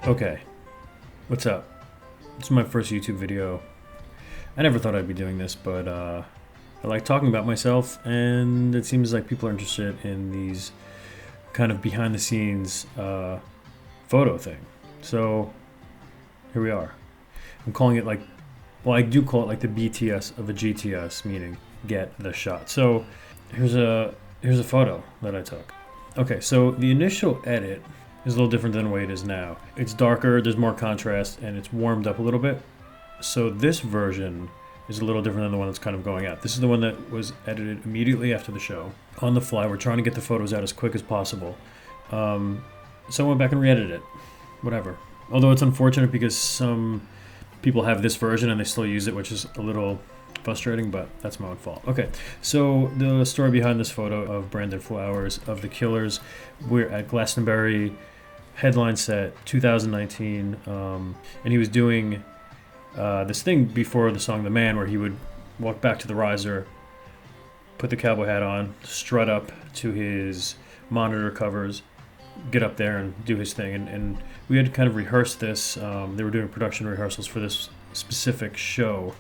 Okay, what's up? This is my first YouTube video. I never thought I'd be doing this, but I like talking about myself, and it seems like people are interested in these kind of behind the scenes photo thing. So here we are. I'm calling it I do call it like the BTS of a GTS, meaning get the shot. So here's a photo that I took. Okay, so the initial edit is a little different than the way it is now. It's darker, there's more contrast, and it's warmed up a little bit. So this version is a little different than the one that's kind of going out. This is the one that was edited immediately after the show. On the fly, we're trying to get the photos out as quick as possible. So I went back and re-edited it. Whatever. Although it's unfortunate because some people have this version and they still use it, which is a little frustrating, but that's my own fault. Okay, so the story behind this photo of Brandon Flowers of the Killers. We're at Glastonbury, headline set 2019, and he was doing this thing before the song The Man, where he would walk back to the riser, put the cowboy hat on, strut up to his monitor covers, get up there and do his thing. And we had kind of rehearsed this. They were doing production rehearsals for this specific show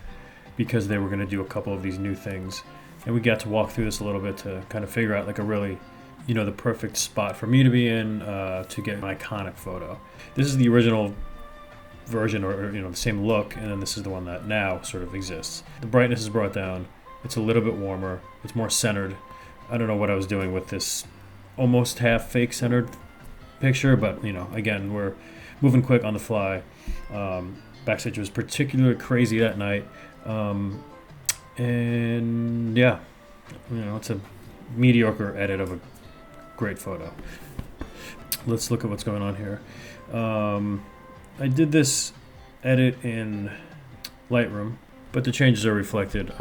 because they were going to do a couple of these new things. And we got to walk through this a little bit to kind of figure out like a really, the perfect spot for me to be in to get an iconic photo. This is the original version, or the same look, and then this is the one that now sort of exists. The brightness is brought down. It's a little bit warmer. It's more centered. I don't know what I was doing with this almost half fake centered picture, but again, we're moving quick on the fly. Backstage was particularly crazy that night. And yeah, it's a mediocre edit of a great photo. Let's look at what's going on here. I did this edit in Lightroom, but the changes are reflected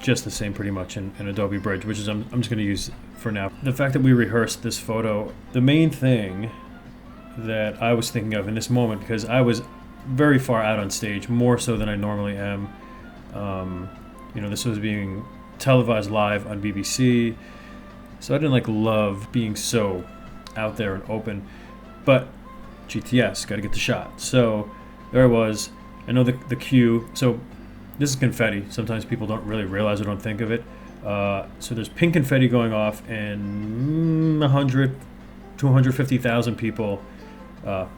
just the same pretty much in Adobe Bridge, which is I'm just going to use for now. The fact that we rehearsed this photo, the main thing that I was thinking of in this moment, because I was very far out on stage, more so than I normally am. This was being televised live on BBC, so I didn't love being so out there and open, but GTS, got to get the shot. So there I was. I know the cue. So this is confetti. Sometimes people don't really realize or don't think of it. So there's pink confetti going off, and 100 to 150,000 people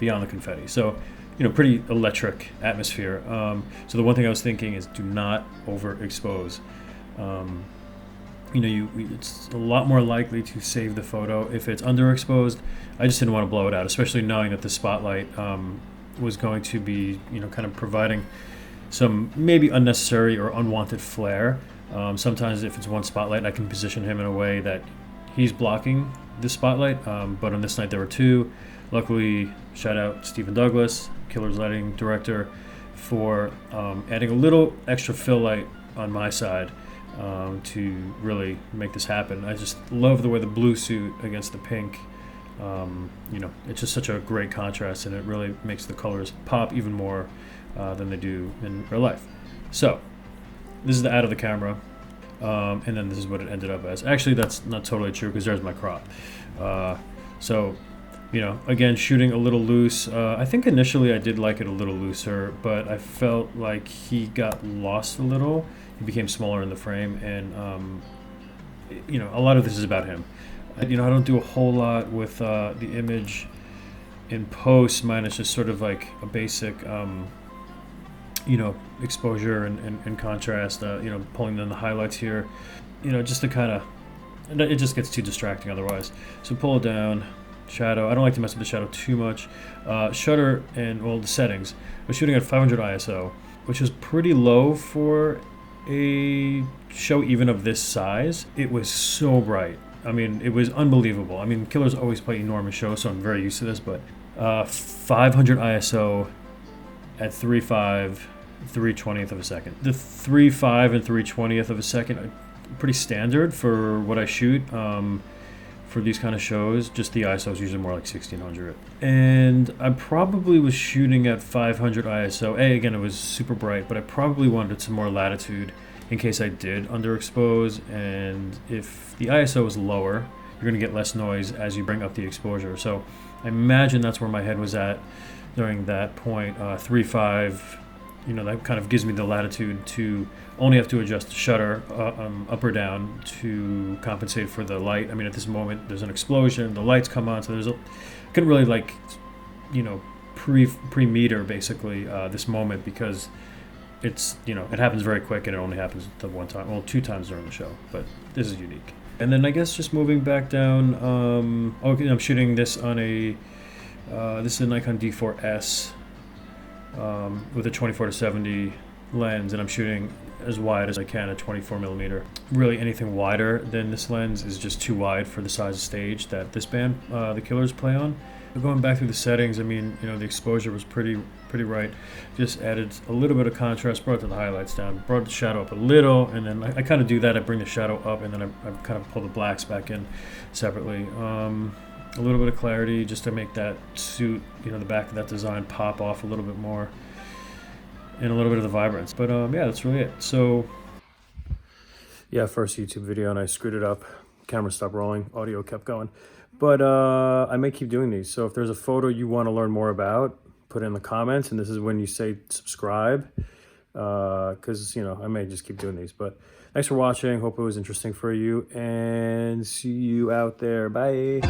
beyond the confetti. So pretty electric atmosphere. So the one thing I was thinking is do not overexpose. It's a lot more likely to save the photo if it's underexposed. I just didn't want to blow it out, especially knowing that the spotlight was going to be, kind of providing some maybe unnecessary or unwanted flare. Sometimes if it's one spotlight, I can position him in a way that he's blocking the spotlight. But on this night there were two. Luckily, shout out Stephen Douglas, Killer's lighting director, for adding a little extra fill light on my side to really make this happen. I just love the way the blue suit against the pink, it's just such a great contrast, and it really makes the colors pop even more than they do in real life. So this is the out of the camera, and then this is what it ended up as. Actually, that's not totally true because there's my crop. Again, shooting a little loose. I think initially I did like it a little looser, but I felt like he got lost a little. He became smaller in the frame, and a lot of this is about him. I don't do a whole lot with the image in post. Mine is just sort of like a basic, exposure and contrast. Pulling in the highlights here, just to kind of, it just gets too distracting otherwise. So pull it down. Shadow. I don't like to mess with the shadow too much. Shutter and the settings. I was shooting at 500 ISO, which is pretty low for a show even of this size. It was so bright. I mean, it was unbelievable. I mean, Killers always play enormous shows, so I'm very used to this, but 500 ISO at 3.5, 3/20th of a second. The 3.5 and 3/20th of a second are pretty standard for what I shoot. For these kind of shows, just the ISO is usually more like 1600. And I probably was shooting at 500 ISO. Again, it was super bright, but I probably wanted some more latitude in case I did underexpose. And if the ISO is lower, you're going to get less noise as you bring up the exposure. So I imagine that's where my head was at during that point. 3.5, you know, that kind of gives me the latitude to only have to adjust the shutter up or down to compensate for the light. I mean, at this moment, there's an explosion, the lights come on, so I couldn't really like, you know, pre-meter basically this moment, because it's, you know, it happens very quick and it only happens the one time, well, 2 times during the show, but this is unique. And then I guess just moving back down, okay, I'm shooting this on this is a Nikon D4S with a 24-70 lens, and I'm shooting as wide as I can at 24 millimeter. Really, anything wider than this lens is just too wide for the size of stage that this band, the Killers, play on. Going back through the settings, I mean, you know, the exposure was pretty right. Just added a little bit of contrast, brought the highlights down, brought the shadow up a little, and then I kind of do that. I bring the shadow up, and then I kind of pull the blacks back in separately. A little bit of clarity just to make that suit, you know, the back of that design pop off a little bit more, and a little bit of the vibrance. But yeah, that's really it. So yeah, first YouTube video, and I screwed it up. Camera stopped rolling, audio kept going. But I may keep doing these. So if there's a photo you want to learn more about, put it in the comments, and this is when you say subscribe, because, you know, I may just keep doing these. But thanks for watching. Hope it was interesting for you, and see you out there. Bye.